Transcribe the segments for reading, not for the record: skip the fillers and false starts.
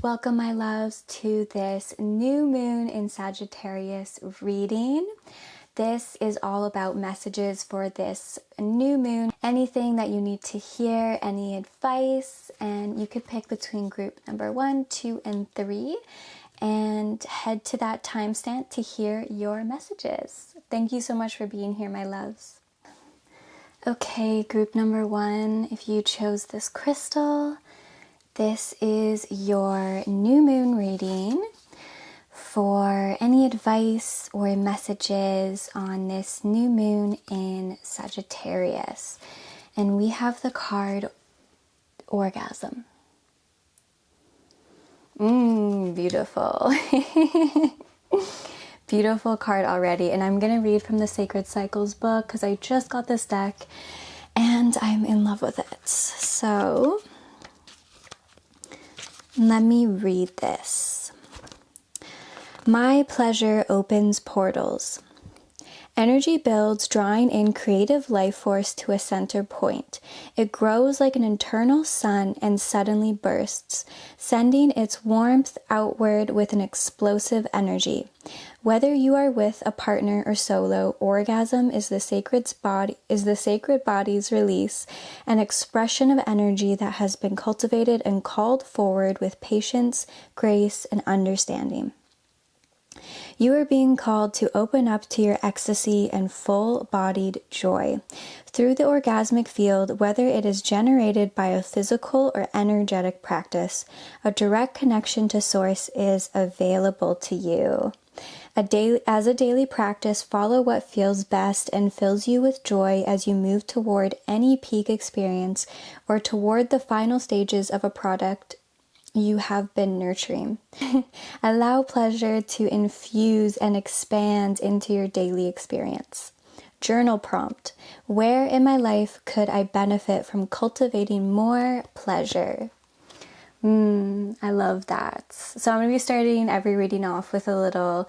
Welcome, my loves, to this new moon in Sagittarius reading. This is all about messages for this new moon, anything that you need to hear, any advice, and you could pick between group number 1, 2, and 3 and head to that timestamp to hear your messages. Thank you so much for being here, my loves. Okay, group number 1, if you chose this crystal, this is your new moon reading for any advice or messages on this new moon in Sagittarius. And we have the card Orgasm. Beautiful. Beautiful card already. And I'm going to read from the Sacred Cycles book because I just got this deck and I'm in love with it. So let me read this. My pleasure opens portals. Energy builds, drawing in creative life force to a center point. It grows like an internal sun and suddenly bursts, sending its warmth outward with an explosive energy. Whether you are with a partner or solo, orgasm is the sacred body's release, an expression of energy that has been cultivated and called forward with patience, grace, and understanding. You are being called to open up to your ecstasy and full-bodied joy. Through the orgasmic field, whether it is generated by a physical or energetic practice, a direct connection to Source is available to you. As a daily practice, follow what feels best and fills you with joy as you move toward any peak experience or toward the final stages of a product you have been nurturing. Allow pleasure to infuse and expand into your daily experience. Journal prompt. Where in my life could I benefit from cultivating more pleasure? I love that. So I'm going to be starting every reading off with a little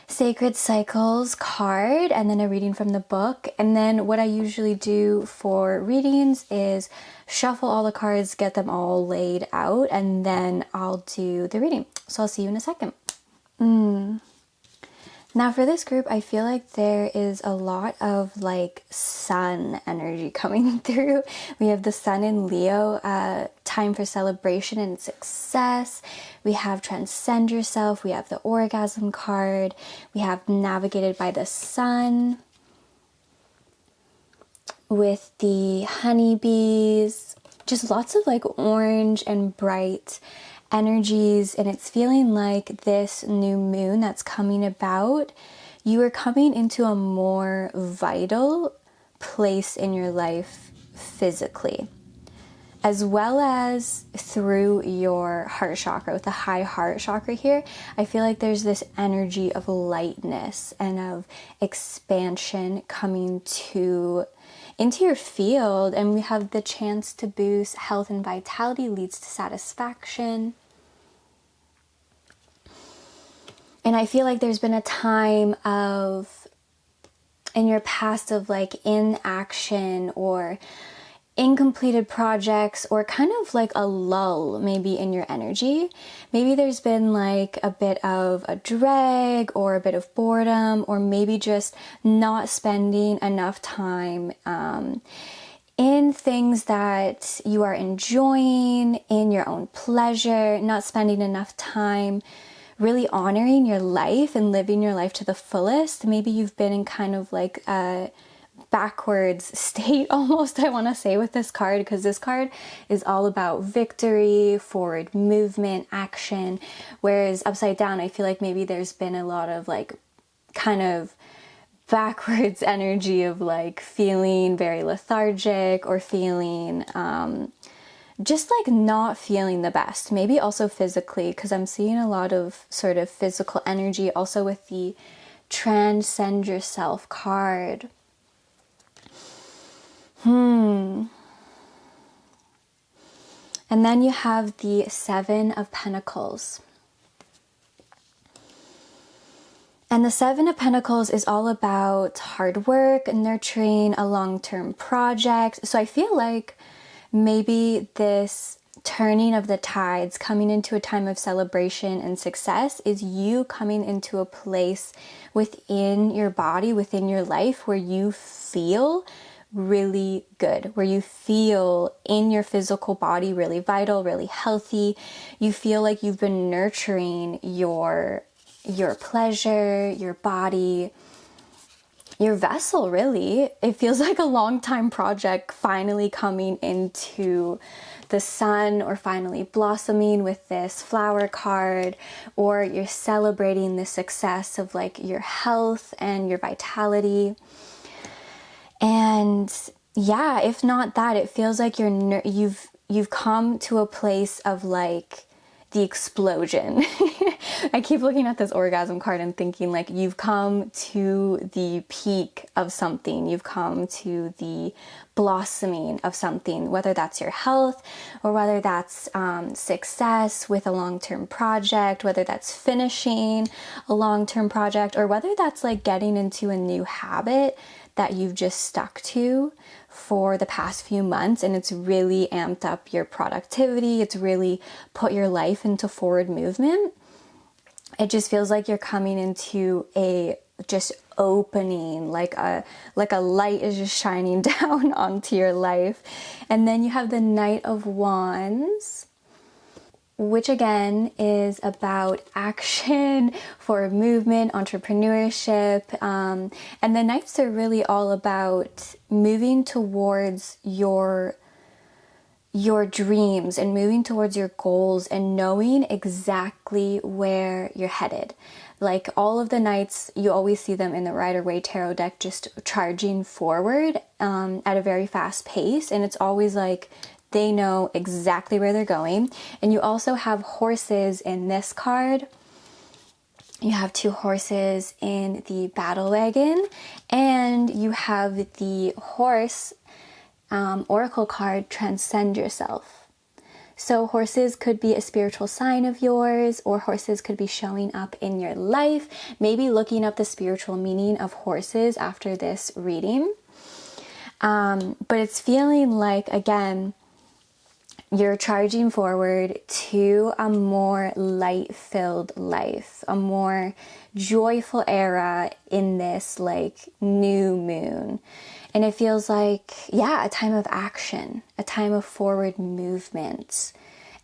Sacred Cycles card and then a reading from the book. And then what I usually do for readings is shuffle all the cards, get them all laid out, and then I'll do the reading. So I'll see you in a second. Now for this group, I feel like there is a lot of like sun energy coming through. We have the sun in Leo, time for celebration and success. We have transcend yourself. We have the orgasm card. We have navigated by the sun with the honeybees. Just lots of like orange and bright energies, and it's feeling like this new moon that's coming about, you are coming into a more vital place in your life physically, as well as through your heart chakra. With the high heart chakra here, I feel like there's this energy of lightness and of expansion coming into your field, and we have the chance to boost health and vitality, leads to satisfaction. And I feel like there's been a time in your past of like inaction or incompleted projects, or kind of like a lull maybe in your energy. Maybe there's been like a bit of a drag or a bit of boredom, or maybe just not spending enough time in things that you are enjoying, in your own pleasure, not spending enough time really honoring your life and living your life to the fullest. Maybe you've been in kind of like a backwards state almost, I want to say, with this card, because this card is all about victory, forward movement, action, whereas upside down I feel like maybe there's been a lot of like kind of backwards energy of like feeling very lethargic, or feeling just like not feeling the best. Maybe also physically, because I'm seeing a lot of sort of physical energy also with the transcend yourself card. And then you have the Seven of Pentacles. And the Seven of Pentacles is all about hard work, nurturing a long-term project. So I feel like maybe this turning of the tides, coming into a time of celebration and success, is you coming into a place within your body, within your life, where you feel really good, where you feel in your physical body really vital, really healthy. You feel like you've been nurturing your pleasure, your body, your vessel, really. It feels like a long time project finally coming into the sun, or finally blossoming with this flower card, or you're celebrating the success of like your health and your vitality. And yeah, if not that, it feels like you've come to a place of like the explosion. I keep looking at this orgasm card and thinking like you've come to the peak of something. You've come to the blossoming of something, whether that's your health, or whether that's success with a long-term project, whether that's finishing a long-term project, or whether that's like getting into a new habit that you've just stuck to for the past few months, and it's really amped up your productivity. It's really put your life into forward movement. It just feels like you're coming into a just opening, like a light is just shining down onto your life. And then you have the Knight of Wands, which again is about action, forward movement, entrepreneurship. And the Knights are really all about moving towards your dreams and moving towards your goals and knowing exactly where you're headed. Like all of the Knights, you always see them in the Rider-Waite Tarot deck just charging forward at a very fast pace. And it's always like they know exactly where they're going. And you also have horses in this card. You have two horses in the battle wagon, and you have the horse oracle card, Transcend Yourself. So horses could be a spiritual sign of yours, or horses could be showing up in your life. Maybe looking up the spiritual meaning of horses after this reading. But it's feeling like, again, you're charging forward to a more light-filled life, a more joyful era in this like new moon. And it feels like, yeah, a time of action, a time of forward movement.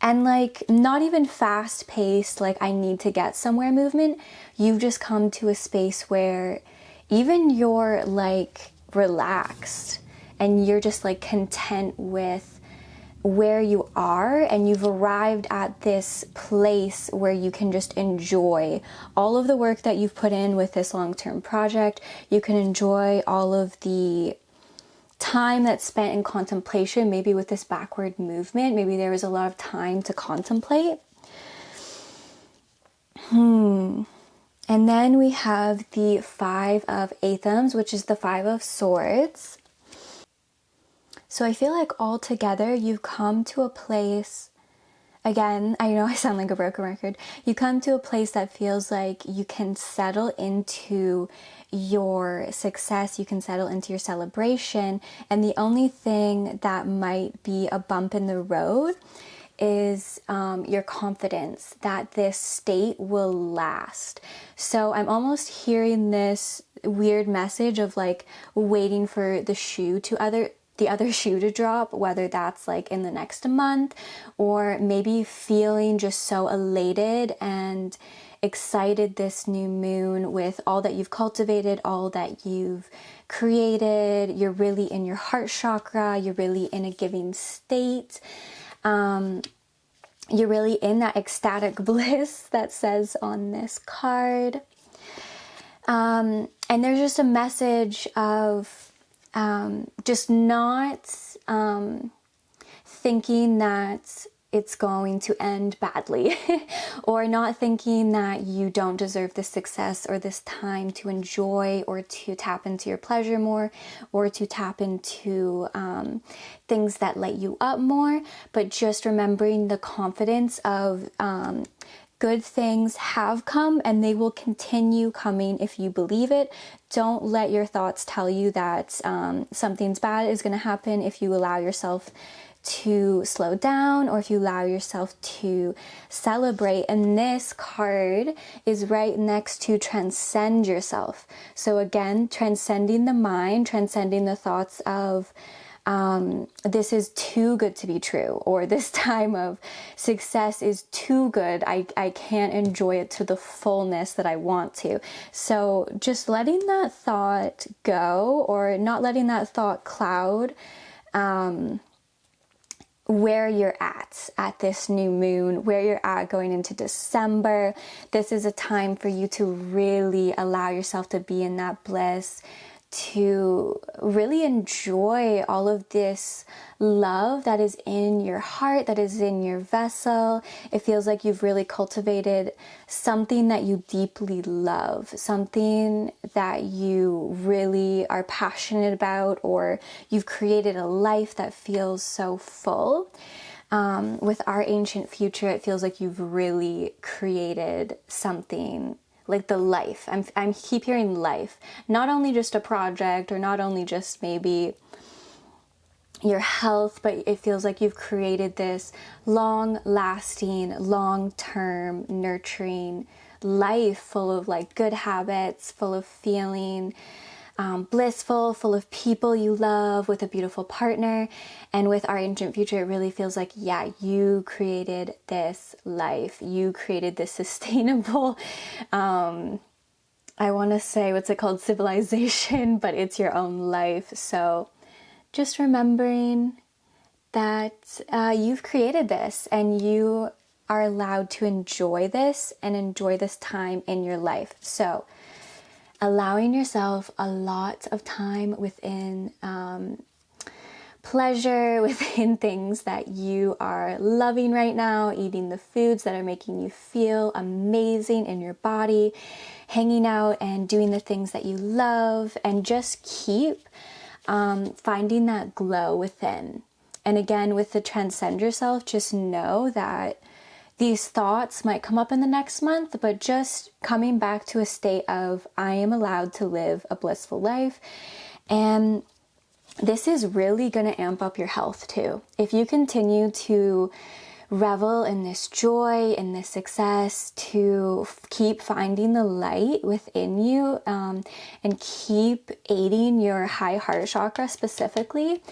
And like not even fast-paced, like I need to get somewhere movement. You've just come to a space where even you're like relaxed and you're just like content with where you are, and you've arrived at this place where you can just enjoy all of the work that you've put in with this long-term project. You can enjoy all of the time that's spent in contemplation, maybe with this backward movement. Maybe there was a lot of time to contemplate. And then we have the Five of Athems, which is the Five of Swords. So I feel like all together you've come to a place, again, I know I sound like a broken record, you come to a place that feels like you can settle into your success, you can settle into your celebration, and the only thing that might be a bump in the road is your confidence that this state will last. So I'm almost hearing this weird message of like waiting for the other shoe to drop, whether that's like in the next month, or maybe feeling just so elated and excited this new moon with all that you've cultivated, all that you've created. You're really in your heart chakra, you're really in a giving state. You're really in that ecstatic bliss that says on this card. And there's just a message of just not thinking that it's going to end badly or not thinking that you don't deserve this success or this time to enjoy or to tap into your pleasure more or to tap into things that light you up more, but just remembering the confidence of good things have come and they will continue coming if you believe it. Don't let your thoughts tell you that something's bad is going to happen if you allow yourself to slow down or if you allow yourself to celebrate. And this card is right next to transcend yourself. So again, transcending the mind, transcending the thoughts of this is too good to be true, or this time of success is too good. I can't enjoy it to the fullness that I want to. So just letting that thought go, or not letting that thought cloud where you're at this new moon, where you're at going into December. This is a time for you to really allow yourself to be in that bliss, to really enjoy all of this love that is in your heart, that is in your vessel. It feels like you've really cultivated something that you deeply love, something that you really are passionate about, or you've created a life that feels so full. With our ancient future, it feels like you've really created something, like the life. I'm keep hearing life, not only just a project, or not only just maybe your health, but it feels like you've created this long-lasting, long-term, nurturing life full of like good habits, full of feeling blissful, full of people you love, with a beautiful partner. And with our ancient future, it really feels like, yeah, you created this life. You created this sustainable, I want to say, what's it called? Civilization, but it's your own life. So just remembering that you've created this, and you are allowed to enjoy this and enjoy this time in your life. So allowing yourself a lot of time within pleasure, within things that you are loving right now, eating the foods that are making you feel amazing in your body, hanging out and doing the things that you love, and just keep finding that glow within. And again, with the transcend yourself, just know that these thoughts might come up in the next month, but just coming back to a state of, I am allowed to live a blissful life. And this is really going to amp up your health too. If you continue to revel in this joy, in this success, to keep finding the light within you, and keep aiding your high heart chakra specifically,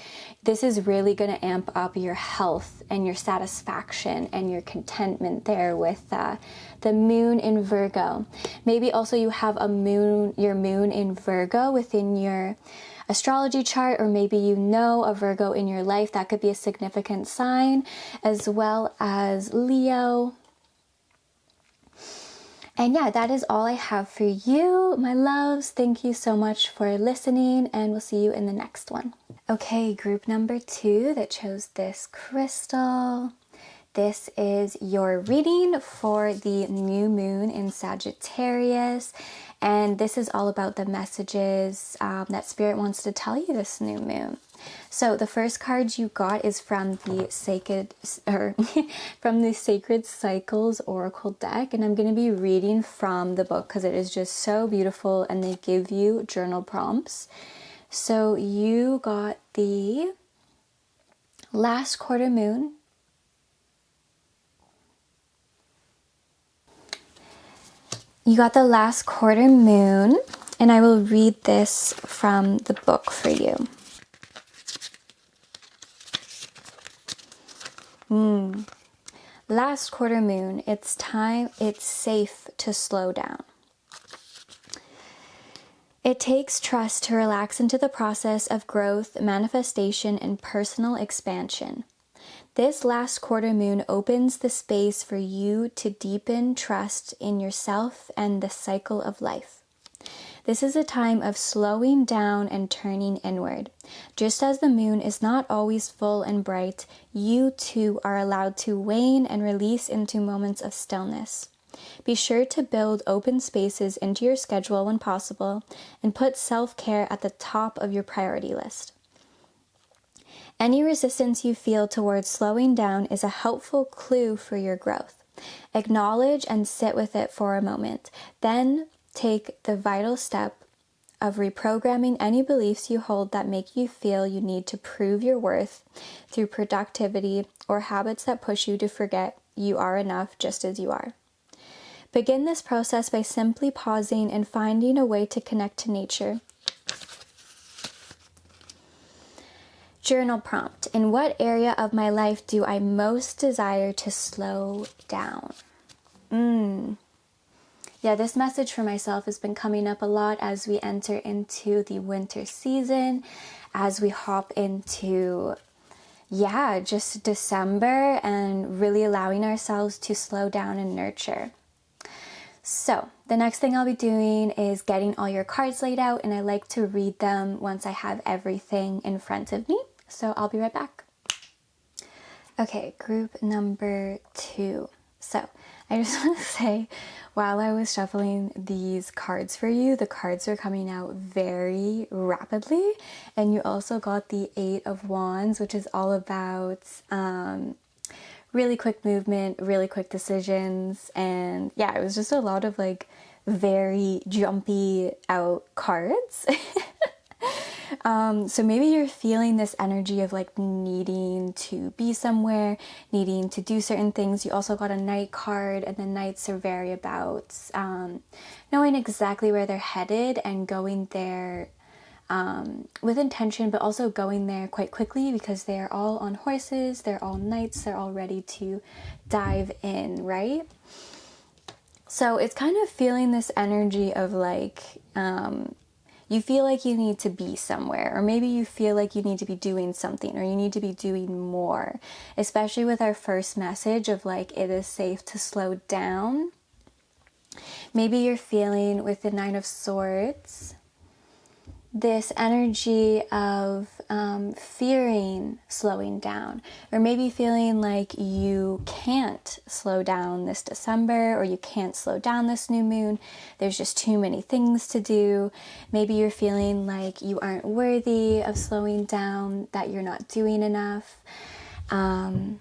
this is really going to amp up your health and your satisfaction and your contentment there with the moon in Virgo. Maybe also you have your moon in Virgo within your astrology chart, or maybe you know a Virgo in your life. That could be a significant sign, as well as Leo. And yeah, that is all I have for you, my loves. Thank you so much for listening, and we'll see you in the next one. Okay, group number 2 that chose this crystal. This is your reading for the new moon in Sagittarius. And this is all about the messages that Spirit wants to tell you this new moon. So the first card you got is from the Sacred Cycles Oracle deck, and I'm going to be reading from the book because it is just so beautiful, and they give you journal prompts. So you got the last quarter moon, and I will read this from the book for you. Last quarter moon, it's safe to slow down. It takes trust to relax into the process of growth, manifestation, and personal expansion. This last quarter moon opens the space for you to deepen trust in yourself and the cycle of life. This is a time of slowing down and turning inward. Just as the moon is not always full and bright, you too are allowed to wane and release into moments of stillness. Be sure to build open spaces into your schedule when possible, and put self-care at the top of your priority list. Any resistance you feel towards slowing down is a helpful clue for your growth. Acknowledge and sit with it for a moment, then take the vital step of reprogramming any beliefs you hold that make you feel you need to prove your worth through productivity or habits that push you to forget you are enough just as you are. Begin this process by simply pausing and finding a way to connect to nature. Journal prompt. In what area of my life do I most desire to slow down? Yeah, this message for myself has been coming up a lot as we enter into the winter season, as we hop into, just December and really allowing ourselves to slow down and nurture. So the next thing I'll be doing is getting all your cards laid out, and I like to read them once I have everything in front of me. So I'll be right back. Okay, group number 2. So I just want to say, while I was shuffling these cards for you, the cards are coming out very rapidly. And you also got the 8 of Wands, which is all about really quick movement, really quick decisions. And yeah, it was just a lot of like very jumpy out cards. So maybe you're feeling this energy of like needing to be somewhere, needing to do certain things. You also got a Knight card, and the Knights are very about knowing exactly where they're headed and going there with intention, but also going there quite quickly because they are all on horses, they're all Knights, they're all ready to dive in, right? So it's kind of feeling this energy of like, you feel like you need to be somewhere, or maybe you feel like you need to be doing something, or you need to be doing more, especially with our first message of like, it is safe to slow down. Maybe you're feeling with the 9 of Swords, this energy of fearing slowing down, or maybe feeling like you can't slow down this December, or you can't slow down this new moon. There's just too many things to do. Maybe you're feeling like you aren't worthy of slowing down, that you're not doing enough. I'm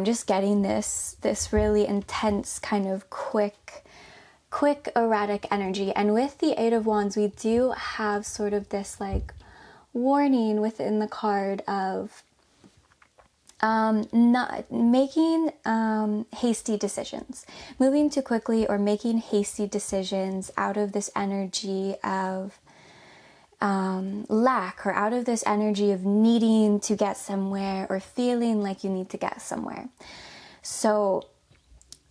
just getting this really intense kind of quick erratic energy. And with the 8 of Wands, we do have sort of this like warning within the card of not making hasty decisions, moving too quickly, or making hasty decisions out of this energy of lack, or out of this energy of needing to get somewhere, or feeling like you need to get somewhere. So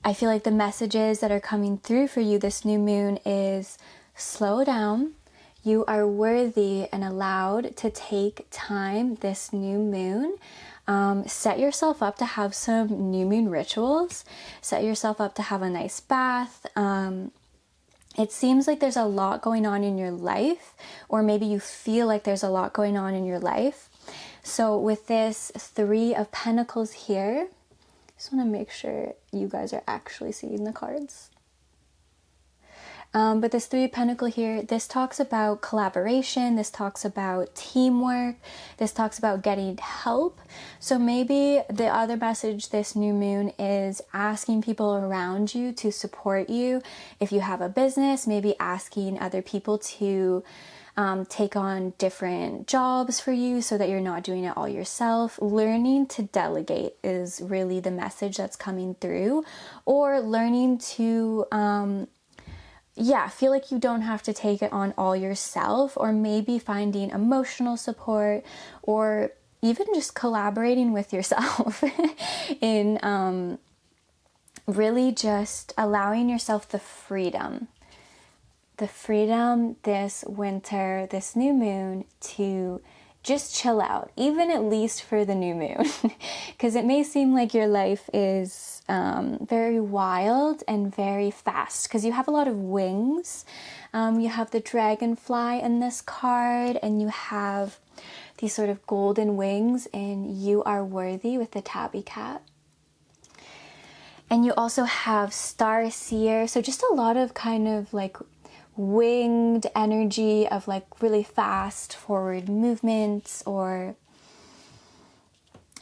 I feel like the messages that are coming through for you this new moon is slow down. You are worthy and allowed to take time this new moon. Set yourself up to have some new moon rituals. Set yourself up to have a nice bath. It seems like there's a lot going on in your life, or maybe you feel like there's a lot going on in your life. So with this 3 of Pentacles here, just want to make sure you guys are actually seeing the cards. But this 3 of Pentacles here, this talks about collaboration, this talks about teamwork, this talks about getting help. So maybe the other message this new moon is asking people around you to support you. If you have a business, maybe asking other people to take on different jobs for you so that you're not doing it all yourself. Learning to delegate is really the message that's coming through, or learning to feel like you don't have to take it on all yourself, or maybe finding emotional support, or even just collaborating with yourself in really just allowing yourself the freedom this winter, this new moon, to just chill out, even at least for the new moon. Because it may seem like your life is very wild and very fast, because you have a lot of wings. You have the dragonfly in this card, and you have these sort of golden wings in You Are Worthy with the tabby cat. And you also have Star Seer, so just a lot of kind of like winged energy of like really fast forward movements, or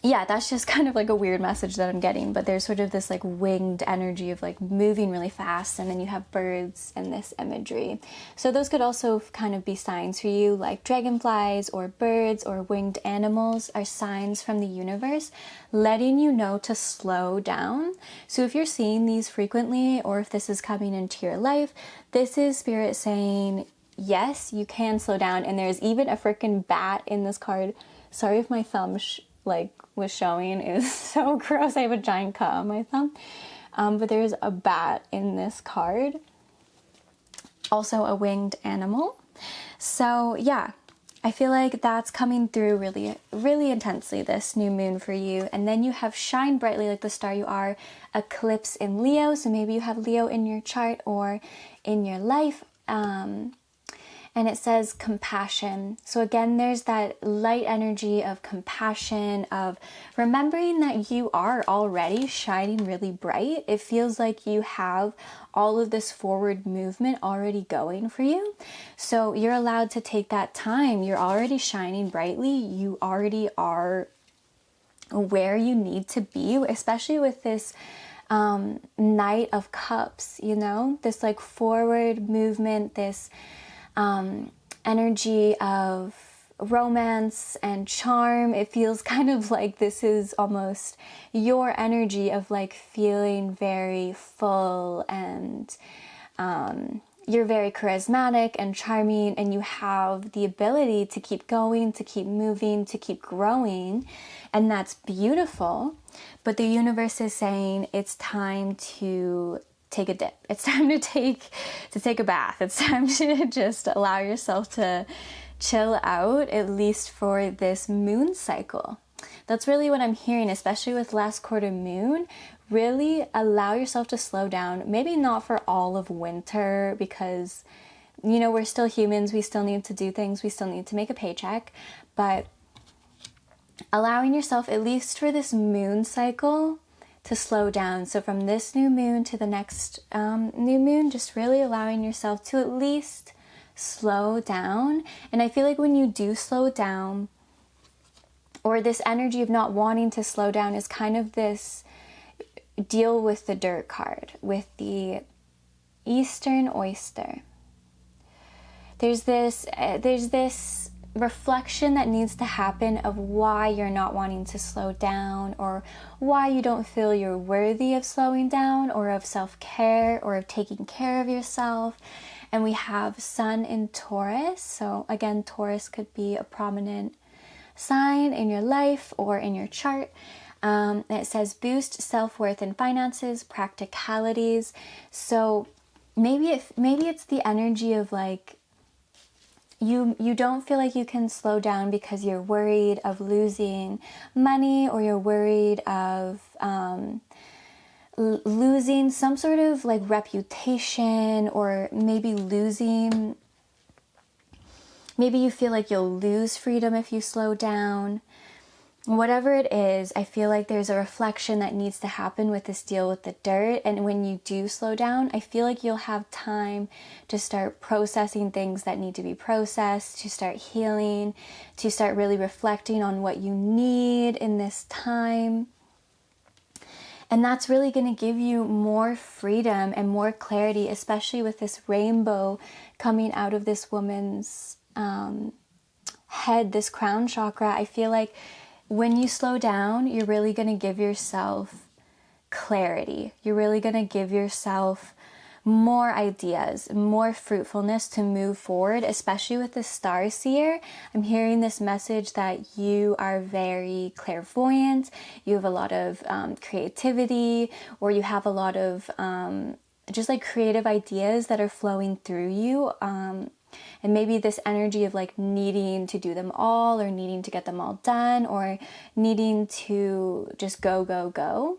yeah, that's just kind of like a weird message that I'm getting, but there's sort of this like winged energy of like moving really fast, and then you have birds and this imagery. So those could also kind of be signs for you, like dragonflies or birds or winged animals are signs from the universe letting you know to slow down. So if you're seeing these frequently, or if this is coming into your life, this is spirit saying, yes, you can slow down. And there's even a freaking bat in this card. Sorry if my thumb was showing. It was so gross. I have a giant cut on my thumb. But there's a bat in this card. Also a winged animal. So yeah, I feel like that's coming through really, really intensely, this new moon for you. And then you have shine brightly like the star you are, eclipse in Leo. So maybe you have Leo in your chart or in your life. And it says compassion. So again, there's that light energy of compassion, of remembering that you are already shining really bright. It feels like you have all of this forward movement already going for you. So you're allowed to take that time. You're already shining brightly. You already are where you need to be, especially with this Knight of Cups, you know, this like forward movement, this energy of romance and charm. It feels kind of like this is almost your energy of like feeling very full, and you're very charismatic and charming, and you have the ability to keep going, to keep moving, to keep growing, and that's beautiful. But the universe is saying it's time to take a dip. It's time to take a bath. It's time to just allow yourself to chill out, at least for this moon cycle. That's really what I'm hearing, especially with last quarter moon. Really allow yourself to slow down. Maybe not for all of winter, because, you know, we're still humans. We still need to do things. We still need to make a paycheck. But allowing yourself, at least for this moon cycle, to slow down. So from this new moon to the next new moon, just really allowing yourself to at least slow down. And I feel like when you do slow down, or this energy of not wanting to slow down, is kind of this deal with the dirt card, with the Eastern oyster. There's this reflection that needs to happen of why you're not wanting to slow down, or why you don't feel you're worthy of slowing down, or of self-care, or of taking care of yourself. And we have Sun in Taurus. So again, Taurus could be a prominent sign in your life or in your chart. It says boost self-worth and finances, practicalities. So maybe it's the energy of like, you don't feel like you can slow down because you're worried of losing money, or you're worried of losing some sort of like reputation, or maybe you feel like you'll lose freedom if you slow down. Whatever it is, I feel like there's a reflection that needs to happen with this deal with the dirt. And when you do slow down, I feel like you'll have time to start processing things that need to be processed, to start healing, to start really reflecting on what you need in this time. And that's really going to give you more freedom and more clarity, especially with this rainbow coming out of this woman's head, this crown chakra. I feel like when you slow down, you're really going to give yourself clarity. You're really going to give yourself more ideas, more fruitfulness to move forward, especially with the star seer. I'm hearing this message that you are very clairvoyant, you have a lot of creativity, or you have a lot of just like creative ideas that are flowing through you. And maybe this energy of like needing to do them all, or needing to get them all done, or needing to just go.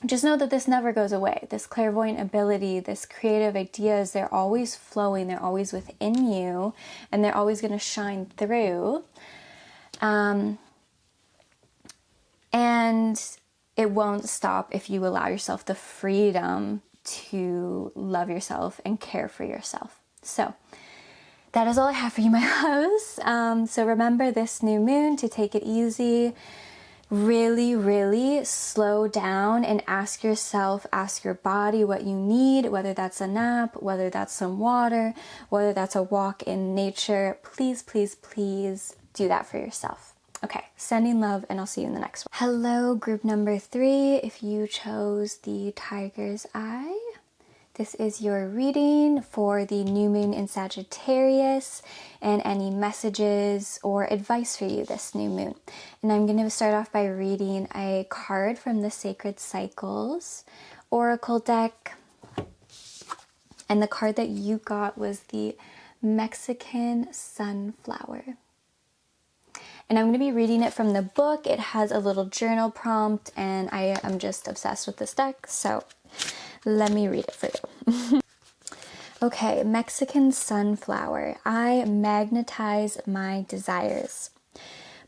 Just know that this never goes away. This clairvoyant ability, this creative ideas, they're always flowing, they're always within you, and they're always going to shine through. And it won't stop if you allow yourself the freedom to love yourself and care for yourself. So that is all I have for you, my loves. So remember this new moon to take it easy, really, really slow down and ask yourself, ask your body what you need, whether that's a nap, whether that's some water, whether that's a walk in nature. Please, please, please do that for yourself. Okay, sending love, and I'll see you in the next one. Hello, group number 3. If you chose the Tiger's Eye, this is your reading for the new moon in Sagittarius and any messages or advice for you this new moon. And I'm going to start off by reading a card from the Sacred Cycles Oracle deck. And the card that you got was the Mexican Sunflower. And I'm going to be reading it from the book. It has a little journal prompt, and I am just obsessed with this deck, so let me read it for you. Okay, Mexican Sunflower. I magnetize my desires.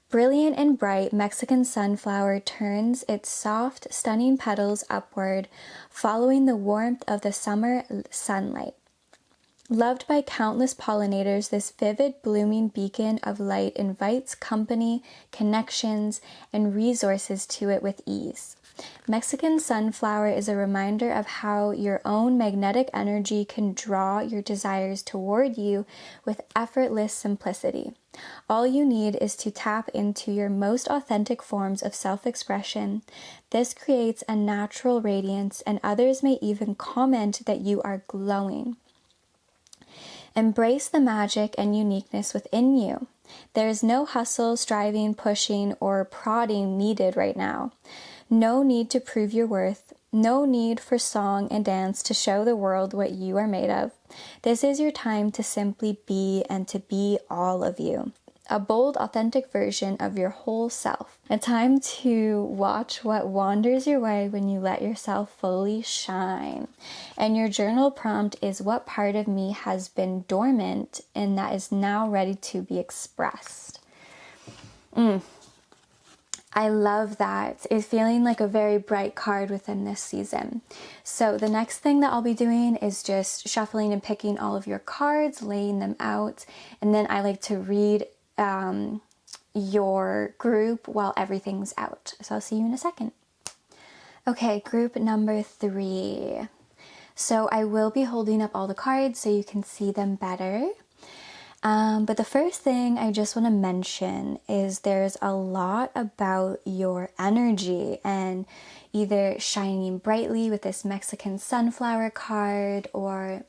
Brilliant and bright, Mexican sunflower turns its soft, stunning petals upward, following the warmth of the summer sunlight. Loved by countless pollinators, this vivid, blooming beacon of light invites company, connections, and resources to it with ease. Mexican sunflower is a reminder of how your own magnetic energy can draw your desires toward you with effortless simplicity. All you need is to tap into your most authentic forms of self-expression. This creates a natural radiance, and others may even comment that you are glowing. Embrace the magic and uniqueness within you. There is no hustle, striving, pushing, or prodding needed right now. No need to prove your worth. No need for song and dance to show the world what you are made of. This is your time to simply be, and to be all of you. A bold, authentic version of your whole self. A time to watch what wanders your way when you let yourself fully shine. And your journal prompt is, what part of me has been dormant and that is now ready to be expressed? I love that. It's feeling like a very bright card within this season. So the next thing that I'll be doing is just shuffling and picking all of your cards, laying them out, and then I like to read your group while everything's out. So I'll see you in a second. Okay, group number 3. So I will be holding up all the cards so you can see them better. But the first thing I just want to mention is there's a lot about your energy and either shining brightly with this Mexican sunflower card, or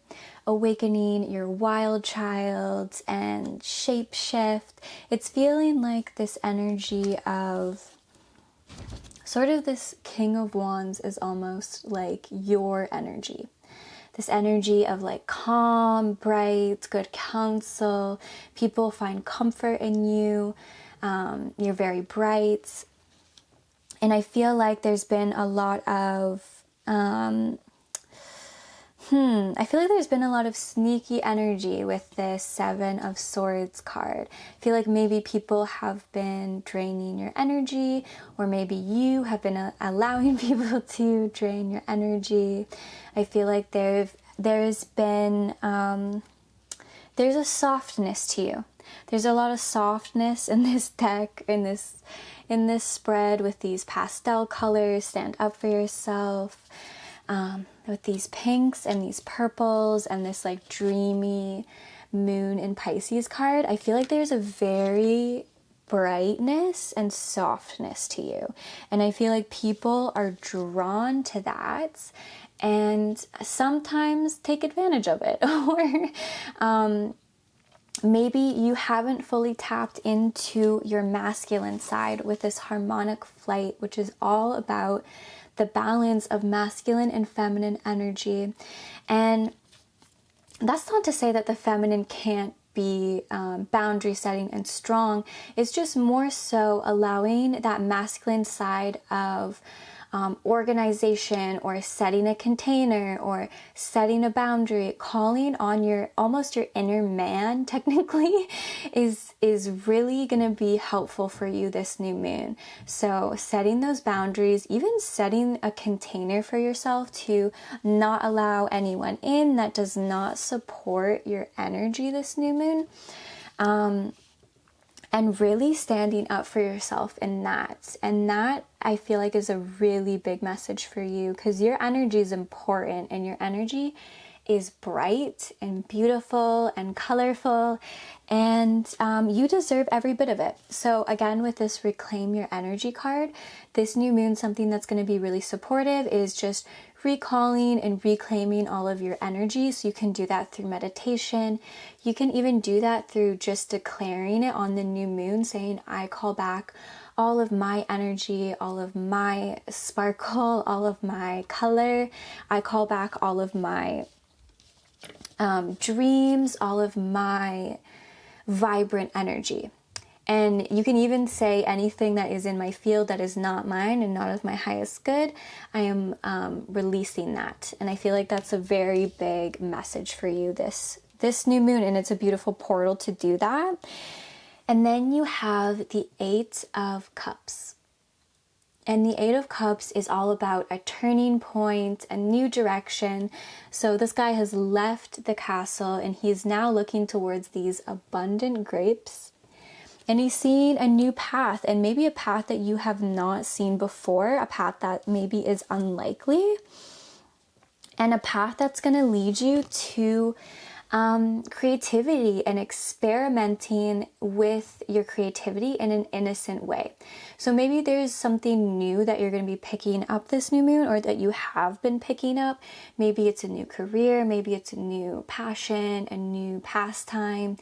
awakening your wild child and shapeshift. It's feeling like this energy of sort of this King of Wands is almost like your energy. This energy of like calm, bright, good counsel. People find comfort in you. You're very bright. And I feel like there's been a lot of, I feel like there's been a lot of sneaky energy with this 7 of Swords card. I feel like maybe people have been draining your energy, or maybe you have been allowing people to drain your energy. I feel like there's been, there's a softness to you. There's a lot of softness in this deck, in this spread, with these pastel colors. Stand up for yourself. With these pinks and these purples and this like dreamy moon in Pisces card, I feel like there's a very brightness and softness to you. And I feel like people are drawn to that and sometimes take advantage of it. Or maybe you haven't fully tapped into your masculine side with this harmonic flight, which is all about the balance of masculine and feminine energy. And that's not to say that the feminine can't be boundary setting and strong. It's just more so allowing that masculine side of organization, or setting a container, or setting a boundary, calling on your almost your inner man technically is really going to be helpful for you this new moon. So setting those boundaries, even setting a container for yourself to not allow anyone in that does not support your energy this new moon. and really standing up for yourself in that. And that, I feel like, is a really big message for you, because your energy is important, and your energy is bright and beautiful and colorful, and you deserve every bit of it. So again, with this Reclaim Your Energy card, this new moon, something that's going to be really supportive is just recalling and reclaiming all of your energy. So you can do that through meditation. You can even do that through just declaring it on the new moon, saying, I call back all of my energy, all of my sparkle, all of my color. I call back all of my dreams, all of my vibrant energy. And you can even say, anything that is in my field that is not mine and not of my highest good, I am releasing that. And I feel like that's a very big message for you this new moon, and it's a beautiful portal to do that. And then you have the Eight of Cups. And the Eight of Cups is all about a turning point, a new direction. So this guy has left the castle, and he's now looking towards these abundant grapes. And he's seeing a new path, and maybe a path that you have not seen before, a path that maybe is unlikely, and a path that's going to lead you to creativity and experimenting with your creativity in an innocent way. So maybe there's something new that you're going to be picking up this new moon, or that you have been picking up. Maybe it's a new career, maybe it's a new passion, a new pastime.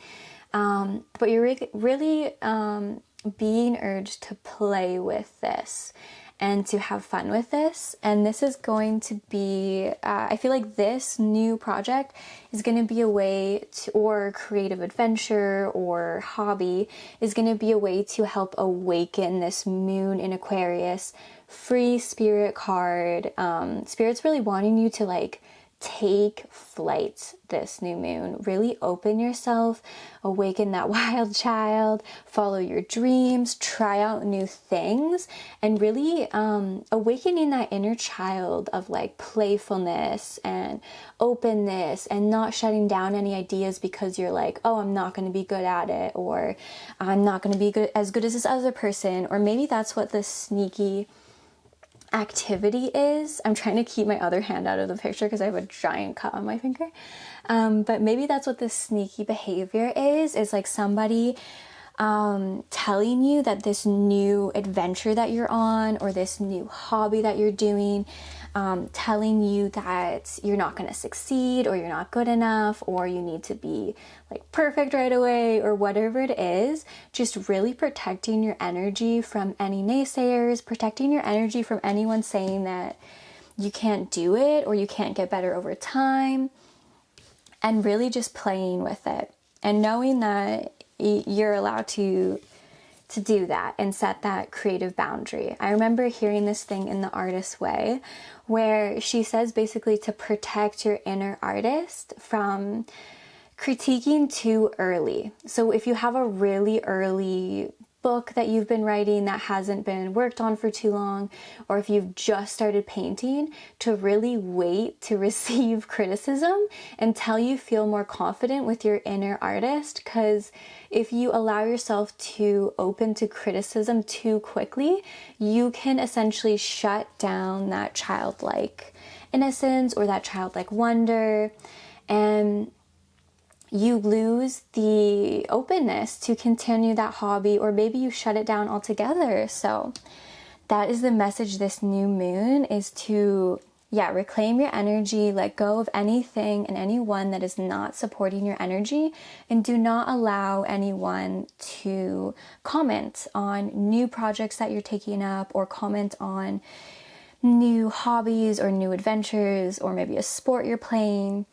But you're really being urged to play with this and to have fun with this. And this is going to be, I feel like this new project is going to be a way to, or creative adventure or hobby is going to be a way to help awaken this moon in Aquarius free spirit card. Spirit's really wanting you to like take flight this new moon. Really open yourself, awaken that wild child, follow your dreams, try out new things, and really awakening that inner child of like playfulness and openness, and not shutting down any ideas because you're like, oh, I'm not going to be good at it, or I'm not going to be as good as this other person. Or maybe that's what the sneaky activity is. I'm trying to keep my other hand out of the picture because I have a giant cut on my finger. But maybe that's what this sneaky behavior is like somebody telling you that this new adventure that you're on, or this new hobby that you're doing, telling you that you're not going to succeed, or you're not good enough, or you need to be like perfect right away, or whatever it is. Just really protecting your energy from any naysayers, protecting your energy from anyone saying that you can't do it or you can't get better over time, and really just playing with it and knowing that you're allowed to do that and set that creative boundary. I remember hearing this thing in The Artist's Way, where she says basically to protect your inner artist from critiquing too early. So if you have a really early book that you've been writing that hasn't been worked on for too long, or if you've just started painting, to really wait to receive criticism until you feel more confident with your inner artist. Because if you allow yourself to open to criticism too quickly, you can essentially shut down that childlike innocence or that childlike wonder, and you lose the openness to continue that hobby, or maybe you shut it down altogether. So that is the message this new moon, is to reclaim your energy, let go of anything and anyone that is not supporting your energy, and do not allow anyone to comment on new projects that you're taking up, or comment on new hobbies or new adventures, or maybe a sport you're playing.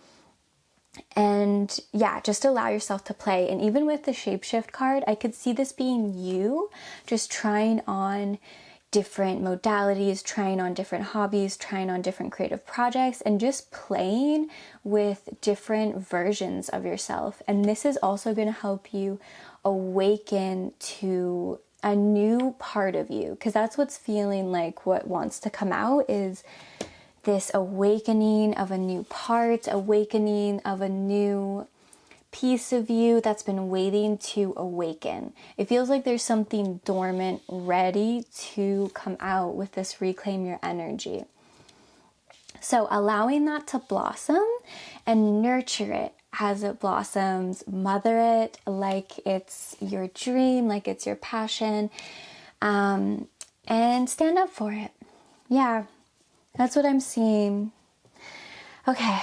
And just allow yourself to play. And even with the shapeshift card, I could see this being you just trying on different modalities, trying on different hobbies, trying on different creative projects, and just playing with different versions of yourself. And this is also going to help you awaken to a new part of you, because that's what's feeling like what wants to come out, is this awakening of a new part, awakening of a new piece of you that's been waiting to awaken. It feels like there's something dormant ready to come out with this reclaim your energy. So allowing that to blossom and nurture it as it blossoms, mother it like it's your dream, like it's your passion, and stand up for it. Yeah, that's what I'm seeing. Okay,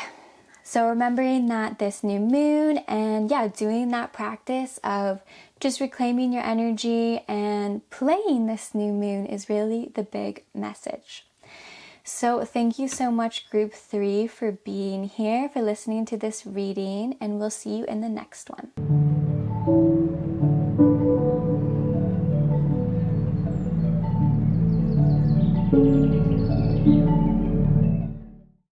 so remembering that this new moon and doing that practice of just reclaiming your energy and playing this new moon is really the big message. So thank you so much, Group 3, for being here, for listening to this reading, and we'll see you in the next one.